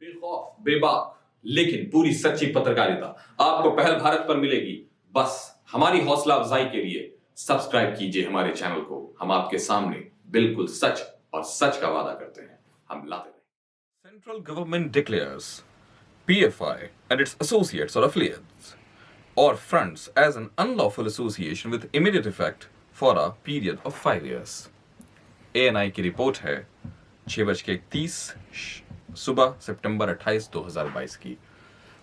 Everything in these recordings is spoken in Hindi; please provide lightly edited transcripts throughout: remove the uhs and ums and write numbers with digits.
बेखौफ, बेबाक, लेकिन पूरी सच्ची पत्रकारिता आपको पहल भारत पर मिलेगी। बस हमारी हौसला अफजाई के लिए सब्सक्राइब कीजिए हमारे चैनल को। हम आपके सामने बिल्कुल सच और सच का वादा करते हैं, हम लाते रहेंगे। Central government declares PFI and its associates or affiliates or fronts as an unlawful association with immediate effect for a period of 5 years. ANI की रिपोर्ट है 6:31 सुबह सितंबर 28, 2022 की।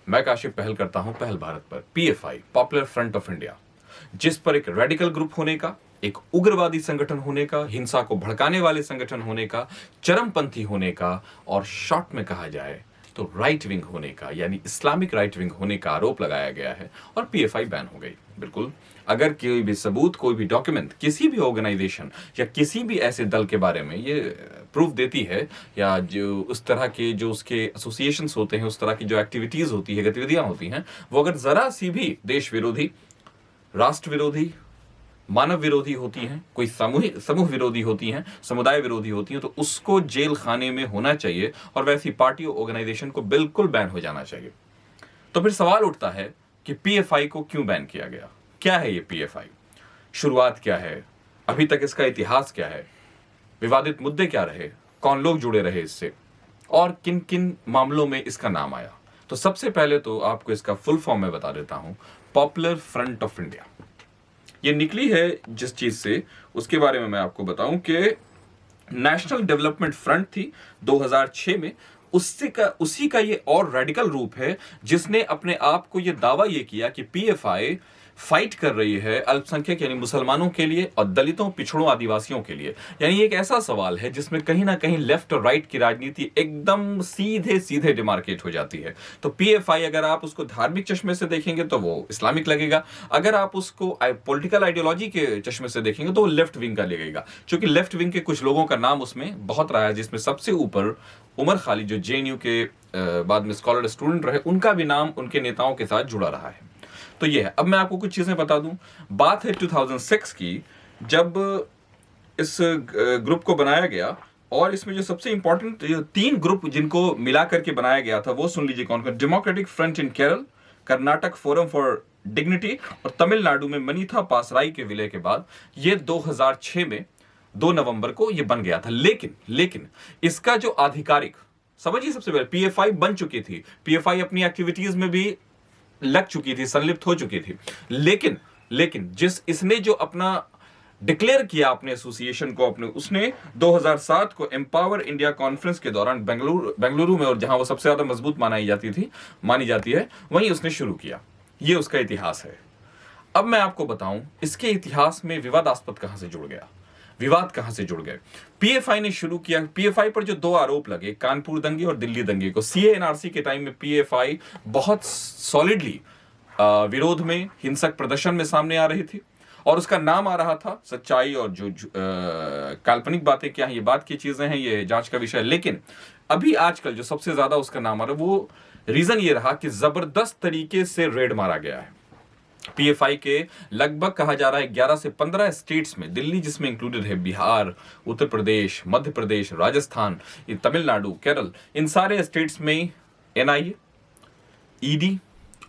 मैं काशिफ पहल करता हूं पहल भारत पर। PFI, popular front of India, जिस पर एक रेडिकल ग्रुप होने का, एक उग्रवादी संगठन होने का, हिंसा को भड़काने वाले संगठन होने का, चरमपंथी होने का और शॉर्ट में कहा जाए तो राइट विंग होने का, यानी इस्लामिक राइट विंग होने का आरोप लगाया गया है और पीएफआई बैन हो गई। बिल्कुल, अगर कोई भी सबूत, कोई भी डॉक्यूमेंट किसी भी ऑर्गेनाइजेशन या किसी भी ऐसे दल के बारे में ये प्रूफ देती है, या जो उस तरह के जो उसके एसोसिएशंस होते हैं, उस तरह की जो एक्टिविटीज होती है, गतिविधियां होती हैं, वो अगर जरा सी भी देश विरोधी, राष्ट्र विरोधी, मानव विरोधी होती हैं, कोई समूह विरोधी होती हैं, समुदाय विरोधी होती हैं, तो उसको जेल खाने में होना चाहिए और वैसी पार्टी और ऑर्गेनाइजेशन को बिल्कुल बैन हो जाना चाहिए। तो फिर सवाल उठता है कि पीएफआई को क्यों बैन किया गया? क्या है ये पीएफआई? शुरुआत क्या है? अभी तक इसका इतिहास क्या है? विवादित मुद्दे क्या रहे? कौन लोग जुड़े रहे इससे? और किन किन मामलों में इसका नाम आया? तो सबसे पहले तो आपको इसका फुल फॉर्म में बता देता हूं। पॉपुलर फ्रंट ऑफ इंडिया ये निकली है जिस चीज से, उसके बारे में मैं आपको बताऊं कि नेशनल डेवलपमेंट फ्रंट थी 2006 में। उसी का ये और रेडिकल रूप है, जिसने अपने आप को ये दावा ये किया कि पीएफआई फाइट कर रही है अल्पसंख्यक यानी मुसलमानों के लिए और दलितों, पिछड़ों, आदिवासियों के लिए। यानी एक ऐसा सवाल है जिसमें कहीं ना कहीं लेफ्ट और राइट की राजनीति एकदम सीधे सीधे डिमार्केट हो जाती है। तो पीएफआई अगर आप उसको धार्मिक चश्मे से देखेंगे तो वो इस्लामिक लगेगा, अगर आप उसको पॉलिटिकल आइडियोलॉजी के चश्मे से देखेंगे तो वो लेफ्ट विंग का लगेगा। क्योंकि लेफ्ट विंग के कुछ लोगों का नाम उसमें बहुत रहा है, जिसमें सबसे ऊपर उमर खालिद, जो जेएनयू के बाद में स्कॉलर स्टूडेंट रहे, उनका भी नाम उनके नेताओं के साथ जुड़ा रहा है। तो ये है। अब मैं आपको कुछ चीजें बता दूं। बात है 2006 की, जब इस ग्रुप को बनाया गया, और इसमें जो सबसे इंपॉर्टेंट 3 ग्रुप जिनको मिला करके बनाया गया था वो सुन लीजिए कौन कौन। Democratic front in Kerala, Karnataka forum for dignity और तमिलनाडु में मनीथा पासराई के विलय के बाद ये 2006 में 2 नवंबर को ये बन गया था। लेकिन इसका जो आधिकारिक, समझिए, सबसे पहले पीएफआई बन चुकी थी, पीएफआई अपनी एक्टिविटीज में भी लग चुकी थी, संलिप्त हो चुकी थी, लेकिन जिस इसने जो अपना डिक्लेयर किया अपने एसोसिएशन को, उसने 2007 को एम्पावर इंडिया कॉन्फ्रेंस के दौरान बेंगलुरु में, और जहां वो सबसे ज्यादा मजबूत मानी जाती है, वहीं उसने शुरू किया। ये उसका इतिहास है। अब मैं आपको बताऊं इसके इतिहास में विवादास्पद कहां से जुड़ गया, विवाद कहां से जुड़ गए। पीएफआई ने शुरू किया, पीएफआई पर जो 2 आरोप लगे, कानपुर दंगे और दिल्ली दंगे को, सीए एनआरसी के टाइम में पीएफआई बहुत सॉलिडली विरोध में, हिंसक प्रदर्शन में सामने आ रही थी, और उसका नाम आ रहा था। सच्चाई और जो काल्पनिक बातें क्या है, ये बात की चीजें हैं, ये जांच का विषय। लेकिन अभी आजकल जो सबसे ज्यादा उसका नाम आ रहा है, वो रीजन ये रहा कि जबरदस्त तरीके से रेड मारा गया है। पीएफआई के लगभग कहा जा रहा है 11 से 15 स्टेट्स में, दिल्ली जिसमें इंक्लूडेड है, बिहार, उत्तर प्रदेश, मध्य प्रदेश, राजस्थान, तमिलनाडु, केरल, इन सारे स्टेट्स में एनआईए, ईडी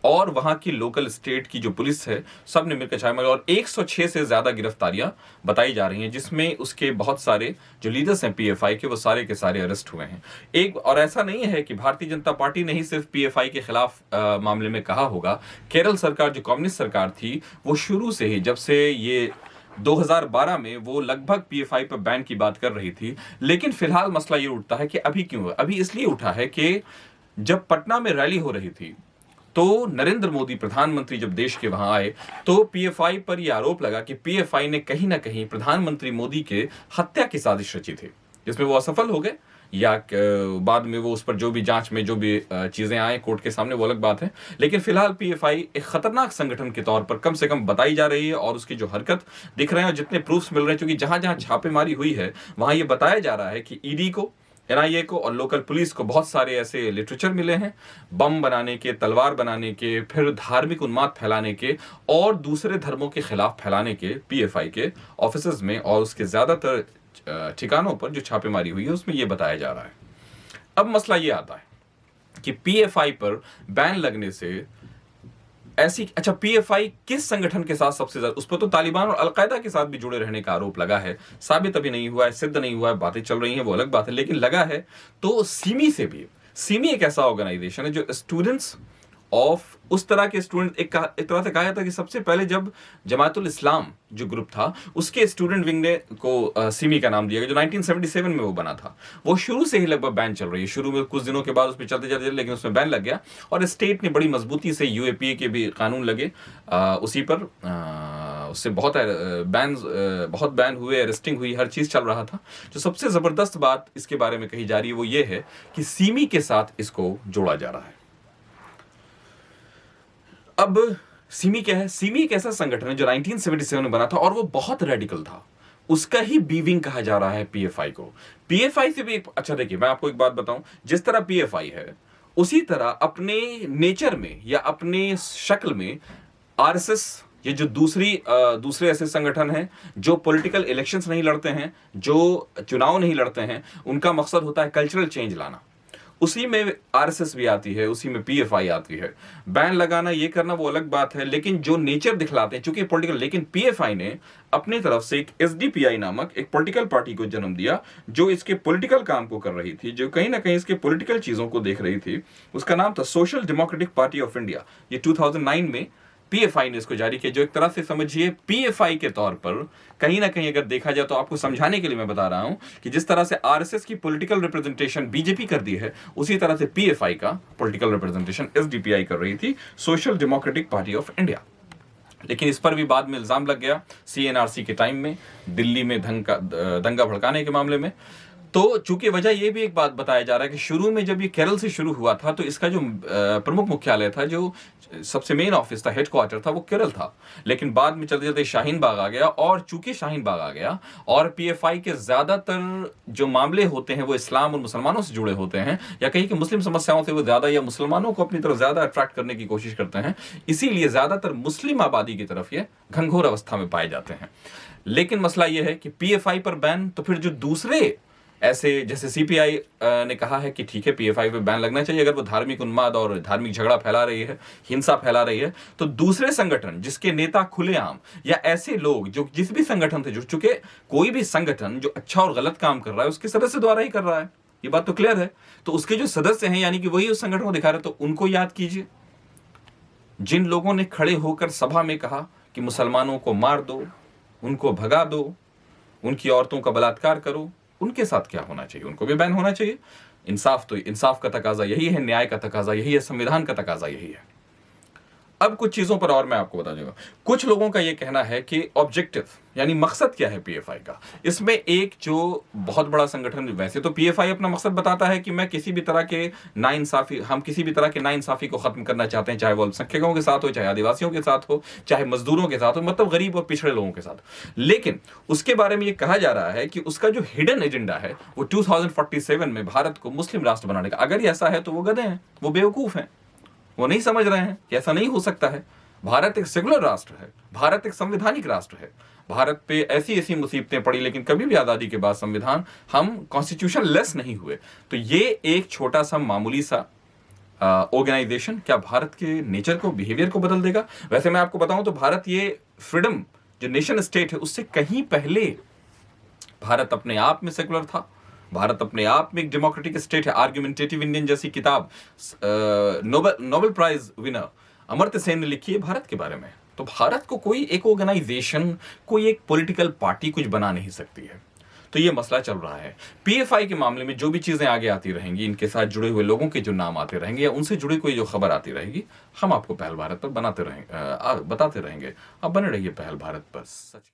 और वहां की लोकल स्टेट की जो पुलिस है, सब ने मिलकर छापा मारा, और 106 से ज्यादा गिरफ्तारियां बताई जा रही हैं, जिसमें उसके बहुत सारे जो लीडर्स हैं पीएफआई के, वो सारे के सारे अरेस्ट हुए हैं। और ऐसा नहीं है कि भारतीय जनता पार्टी ने ही सिर्फ पीएफआई के खिलाफ मामले में कहा होगा। केरल सरकार, जो कम्युनिस्ट सरकार थी, वो शुरू से ही, जब से ये 2012 में वो लगभग पीएफआई पर बैन की बात कर रही थी। लेकिन फिलहाल मसला ये उठता है कि अभी क्यों है? अभी इसलिए उठा है कि जब पटना में रैली हो रही थी, तो नरेंद्र मोदी प्रधानमंत्री जब देश के वहां आए, तो पीएफआई पर यह आरोप लगा कि पीएफआई ने कहीं ना कहीं प्रधानमंत्री मोदी के हत्या की साजिश रची थी, जिसमें वो असफल हो गए, या बाद में वो उस पर जो भी जांच में जो भी चीजें आए कोर्ट के सामने, वो अलग बात है। लेकिन फिलहाल पीएफआई एक खतरनाक संगठन के तौर पर कम से कम बताई जा रही है, और उसकी जो हरकत दिख रहे हैं और जितने प्रूफ्स मिल रहे हैं, क्योंकि जहां जहां छापेमारी हुई है वहां ये बताया जा रहा है कि ईडी को, एनआईए को और लोकल पुलिस को बहुत सारे ऐसे लिटरेचर मिले हैं, बम बनाने के, तलवार बनाने के, फिर धार्मिक उन्माद फैलाने के और दूसरे धर्मों के खिलाफ फैलाने के, पीएफआई के ऑफिसेज में और उसके ज्यादातर ठिकानों पर जो छापेमारी हुई है उसमें यह बताया जा रहा है। अब मसला यह आता है कि पीएफआई पर बैन लगने से ऐसी, अच्छा पीएफआई किस संगठन के साथ सबसे ज्यादा, उस पर तो तालिबान और अलकायदा के साथ भी जुड़े रहने का आरोप लगा है, साबित अभी नहीं हुआ है, सिद्ध नहीं हुआ है, बातें चल रही हैं, वो अलग बात है, लेकिन लगा है। तो सिमी से भी, सिमी एक ऐसा ऑर्गेनाइजेशन है जो स्टूडेंट्स ऑफ, उस तरह के स्टूडेंट, एक तरह से कहा जाता है कि सबसे पहले जब जमातुल इस्लाम जो ग्रुप था उसके स्टूडेंट विंग ने को सिमी का नाम दिया गया, जो 1977 में वो बना था। वो शुरू से ही लगभग बैन चल रही है, शुरू में कुछ दिनों के बाद उस पर चलते चलते, लेकिन उसमें बैन लग गया और स्टेट ने बड़ी मजबूती से, यूएपीए के भी कानून लगे उसी पर, उससे बहुत बहुत बैन हुए, अरेस्टिंग हुई, हर चीज चल रहा था। जो सबसे जबरदस्त बात इसके बारे में कही जा रही है वो ये है कि सिमी के साथ इसको जोड़ा जा रहा है। अब सिमी क्या है? सिमी एक ऐसा संगठन है जो 1977 में बना था और वो बहुत रेडिकल था, उसका ही बीविंग कहा जा रहा है पीएफआई को। पीएफआई से भी अच्छा, देखिए मैं आपको एक बात बताऊं, जिस तरह पीएफआई है उसी तरह अपने नेचर में या अपने शक्ल में आरएसएस, ये जो दूसरे ऐसे संगठन हैं जो पॉलिटिकल इलेक्शंस नहीं लड़ते हैं, जो चुनाव नहीं लड़ते हैं, उनका मकसद होता है कल्चरल चेंज लाना। उसी में आरएसएस भी आती है, उसी में पीएफआई आती है। बैन लगाना, ये करना वो अलग बात है, लेकिन जो नेचर दिखलाते हैं चूंकि पॉलिटिकल, लेकिन पीएफआई ने अपनी तरफ से एक एसडीपीआई नामक एक पॉलिटिकल पार्टी को जन्म दिया जो इसके पॉलिटिकल काम को कर रही थी, जो कहीं ना कहीं इसके पॉलिटिकल चीजों को देख रही थी। उसका नाम था social democratic party of India. ये 2009 में पीएफआई ने इसको जारी किया, जो एक तरह से समझिए पीएफआई के तौर पर कहीं ना कहीं अगर देखा जाए तो, आपको समझाने के लिए मैं बता रहा हूं कि जिस तरह से आरएसएस की पॉलिटिकल रिप्रेजेंटेशन बीजेपी कर दी है, उसी तरह से पीएफआई का पॉलिटिकल रिप्रेजेंटेशन एसडीपीआई कर रही थी, social democratic party of India. लेकिन इस पर भी बाद में इल्जाम लग गया सीएनआरसी के टाइम में, दिल्ली में दंगा भड़काने के मामले में। तो चूंकि वजह यह भी एक बात बताया जा रहा है कि शुरू में जब ये केरल से शुरू हुआ था तो इसका जो प्रमुख मुख्यालय था, जो सबसे मेन ऑफिस था, हेडक्वार्टर था, वो केरल था। लेकिन बाद में चलते चलते शाहीन बाग आ गया, और चूंकि शाहीन बाग आ गया और पीएफआई के ज्यादातर जो मामले होते हैं वो इस्लाम और मुसलमानों से जुड़े होते हैं, या कहीं कि मुस्लिम समस्याओं से वो ज्यादा, या मुसलमानों को अपनी तरफ ज्यादा अट्रैक्ट करने की कोशिश करते हैं, इसीलिए ज्यादातर मुस्लिम आबादी की तरफ ये घंघोर अवस्था में पाए जाते हैं। लेकिन मसला यह है कि पीएफआई पर बैन, तो फिर जो दूसरे ऐसे, जैसे सीपीआई ने कहा है कि ठीक है पीएफआई पे बैन लगना चाहिए अगर वो धार्मिक उन्माद और धार्मिक झगड़ा फैला रही है, हिंसा फैला रही है, तो दूसरे संगठन जिसके नेता खुलेआम, या ऐसे लोग जो जिस भी संगठन से जुड़ चुके, कोई भी संगठन जो अच्छा और गलत काम कर रहा है उसके सदस्य द्वारा ही कर रहा है, ये बात तो क्लियर है। तो उसके जो सदस्य हैं यानी कि वही उस संगठन को दिखा रहे, तो उनको याद कीजिए। जिन लोगों ने खड़े होकर सभा में कहा कि मुसलमानों को मार दो, उनको भगा दो, उनकी औरतों का बलात्कार करो, उनके साथ क्या होना चाहिए? उनको भी बैन होना चाहिए। इंसाफ, तो इंसाफ का तकाजा यही है, न्याय का तकाजा यही है, संविधान का तकाजा यही है। अब कुछ चीजों पर और मैं आपको बता दूंगा। कुछ लोगों का यह कहना है कि ऑब्जेक्टिव यानी मकसद क्या है पीएफआई का। इसमें एक जो बहुत बड़ा संगठन, वैसे तो पीएफआई अपना मकसद बताता है कि मैं किसी भी तरह के नाइंसाफी, हम किसी भी तरह के नाइंसाफी को खत्म करना चाहते हैं, चाहे वो अल्पसंख्यकों के साथ हो, चाहे आदिवासियों के साथ हो, चाहे मजदूरों के साथ हो, मतलब गरीब और पिछड़े लोगों के साथ। लेकिन उसके बारे में यह कहा जा रहा है कि उसका जो हिडन एजेंडा है वो 2047 में भारत को मुस्लिम राष्ट्र बनाने का। अगर ये ऐसा है तो वो गधे हैं, वो बेवकूफ हैं, वो नहीं समझ रहे हैं कि ऐसा नहीं हो सकता है। भारत एक सेकुलर राष्ट्र है, भारत एक संवैधानिक राष्ट्र है। भारत पे ऐसी ऐसी मुसीबतें पड़ी, लेकिन कभी भी आजादी के बाद संविधान, हम कॉन्स्टिट्यूशन लेस नहीं हुए। तो ये एक छोटा सा मामूली सा ऑर्गेनाइजेशन क्या भारत के नेचर को, बिहेवियर को बदल देगा? वैसे मैं आपको बताऊं तो भारत, ये फ्रीडम जो नेशन स्टेट है उससे कहीं पहले भारत अपने आप में सेकुलर था, भारत अपने आप में एक डेमोक्रेटिक स्टेट है। आर्गुमेंटेटिव इंडियन जैसी किताब Nobel prize winner Amartya Sen ने लिखी है भारत के बारे में। तो भारत को कोई एक ऑर्गेनाइजेशन, कोई एक पॉलिटिकल पार्टी कुछ बना नहीं सकती है। तो ये मसला चल रहा है। पीएफआई के मामले में जो भी चीजें आगे आती रहेंगी, इनके साथ जुड़े हुए लोगों के जो नाम आते रहेंगे या उनसे जुड़ी कोई जो खबर आती रहेगी, हम आपको पहल भारत पर बताते रहेंगे। आप बने रहिए पहल भारत पर। सच